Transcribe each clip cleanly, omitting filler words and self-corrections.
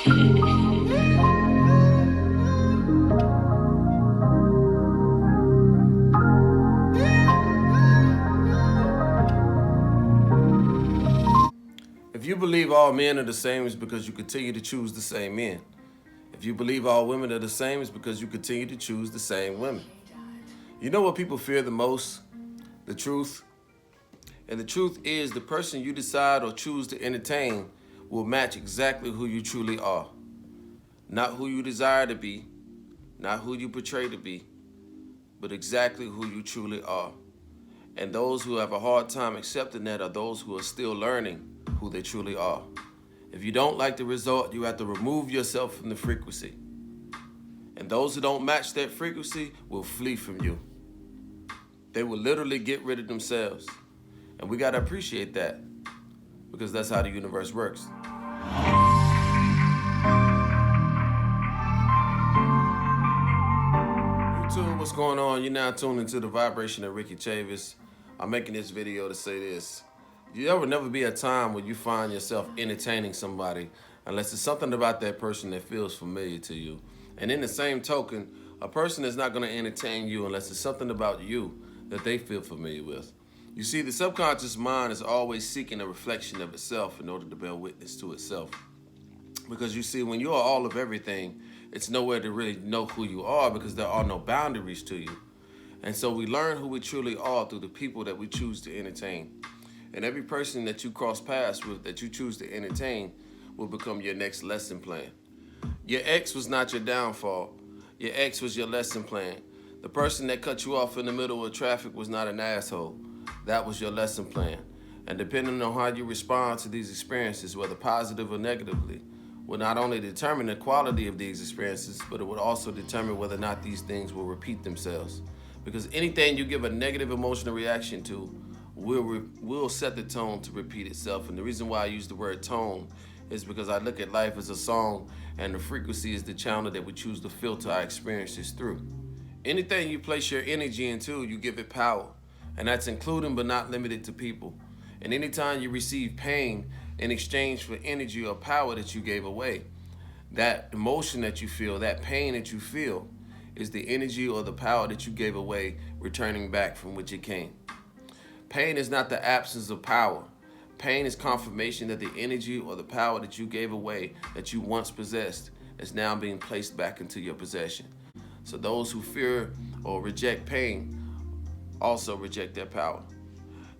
If you believe all men are the same, it's because you continue to choose the same men. If you believe all women are the same, it's because you continue to choose the same women. You know what people fear the most? The truth. And the truth is, the person you decide or choose to entertain will match exactly who you truly are. Not who you desire to be, not who you portray to be, but exactly who you truly are. And those who have a hard time accepting that are those who are still learning who they truly are. If you don't like the result, you have to remove yourself from the frequency. And those who don't match that frequency will flee from you. They will literally get rid of themselves. And we gotta appreciate that, because that's how the universe works. YouTube, what's going on? You're now tuned into the vibration of Ricky Chavis. I'm making this video to say this. There will never be a time where you find yourself entertaining somebody unless it's something about that person that feels familiar to you. And in the same token, a person is not going to entertain you unless it's something about you that they feel familiar with. You see, the subconscious mind is always seeking a reflection of itself in order to bear witness to itself. Because you see, when you are all of everything, it's nowhere to really know who you are because there are no boundaries to you. And so we learn who we truly are through the people that we choose to entertain. And every person that you cross paths with, that you choose to entertain, will become your next lesson plan. Your ex was not your downfall. Your ex was your lesson plan. The person that cut you off in the middle of traffic was not an asshole. That was your lesson plan. And depending on how you respond to these experiences, whether positive or negatively, will not only determine the quality of these experiences, but it would also determine whether or not these things will repeat themselves. Because anything you give a negative emotional reaction to will set the tone to repeat itself. And the reason why I use the word tone is because I look at life as a song, and the frequency is the channel that we choose to filter our experiences through. Anything you place your energy into, you give it power. And that's including but not limited to people. And anytime you receive pain in exchange for energy or power that you gave away, that emotion that you feel, that pain that you feel, is the energy or the power that you gave away returning back from which it came. Pain is not the absence of power. Pain is confirmation that the energy or the power that you gave away, that you once possessed, is now being placed back into your possession. So those who fear or reject pain also reject their power.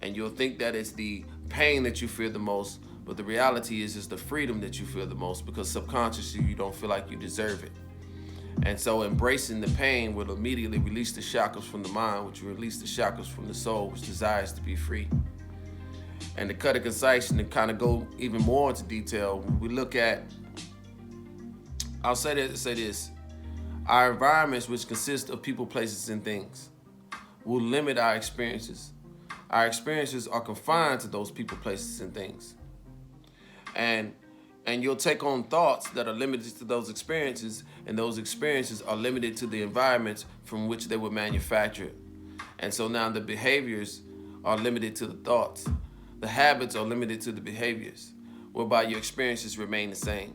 And you'll think that it's the pain that you fear the most, but the reality is it's the freedom that you fear the most, because subconsciously you don't feel like you deserve it. And so embracing the pain will immediately release the chakras from the mind, which will release the chakras from the soul, which desires to be free. And to cut it concise and to kind of go even more into detail, when we look at, I'll say this, our environments, which consist of people, places, and things, will limit our experiences. Our experiences are confined to those people, places, and things. And you'll take on thoughts that are limited to those experiences, and those experiences are limited to the environments from which they were manufactured. And so now the behaviors are limited to the thoughts. The habits are limited to the behaviors, whereby your experiences remain the same.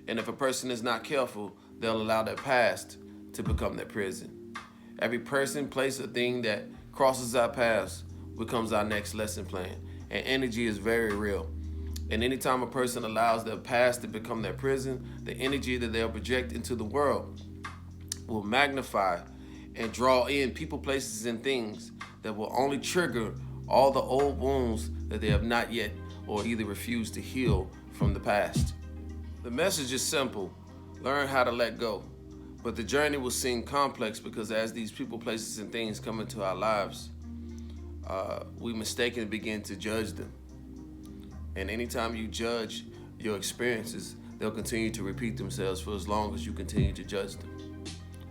And if a person is not careful, they'll allow their past to become their prison. Every person, place, or thing that crosses our paths becomes our next lesson plan. And energy is very real. And anytime a person allows their past to become their prison, the energy that they'll project into the world will magnify and draw in people, places, and things that will only trigger all the old wounds that they have not yet or either refused to heal from the past. The message is simple: learn how to let go. But the journey will seem complex because as these people, places, and things come into our lives, we mistakenly begin to judge them. And anytime you judge your experiences, they'll continue to repeat themselves for as long as you continue to judge them.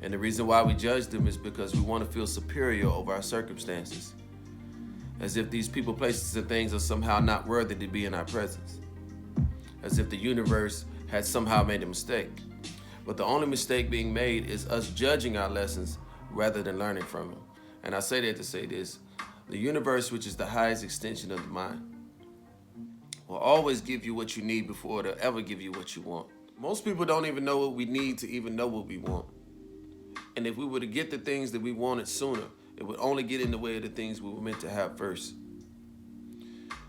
And the reason why we judge them is because we want to feel superior over our circumstances, as if these people, places, and things are somehow not worthy to be in our presence, as if the universe had somehow made a mistake. But the only mistake being made is us judging our lessons rather than learning from them. And I say that to say this: the universe, which is the highest extension of the mind, will always give you what you need before it'll ever give you what you want. Most people don't even know what we need to even know what we want. And if we were to get the things that we wanted sooner, it would only get in the way of the things we were meant to have first.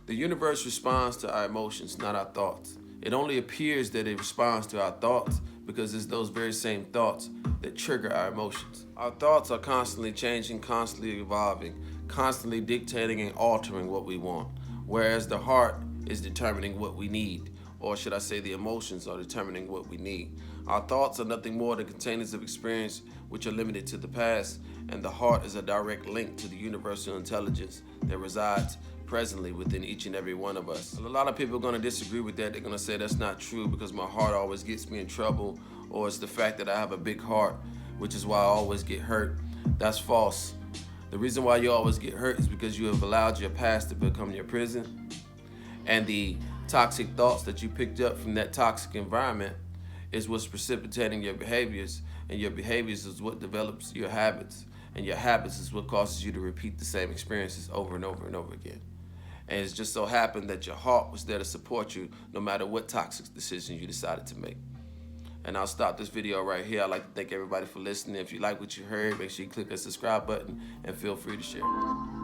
The universe responds to our emotions, not our thoughts. It only appears that it responds to our thoughts because it's those very same thoughts that trigger our emotions. Our thoughts are constantly changing, constantly evolving, constantly dictating and altering what we want, whereas the heart is determining what we need, or should I say the emotions are determining what we need. Our thoughts are nothing more than containers of experience which are limited to the past, and the heart is a direct link to the universal intelligence that resides presently within each and every one of us. A lot of people are going to disagree with that. They're going to say that's not true because my heart always gets me in trouble, or it's the fact that I have a big heart, which is why I always get hurt. That's false. The reason why you always get hurt is because you have allowed your past to become your prison, and the toxic thoughts that you picked up from that toxic environment is what's precipitating your behaviors, and your behaviors is what develops your habits, and your habits is what causes you to repeat the same experiences over and over and over again. And it's just so happened that your heart was there to support you no matter what toxic decisions you decided to make. And I'll stop this video right here. I'd like to thank everybody for listening. If you like what you heard, make sure you click that subscribe button and feel free to share.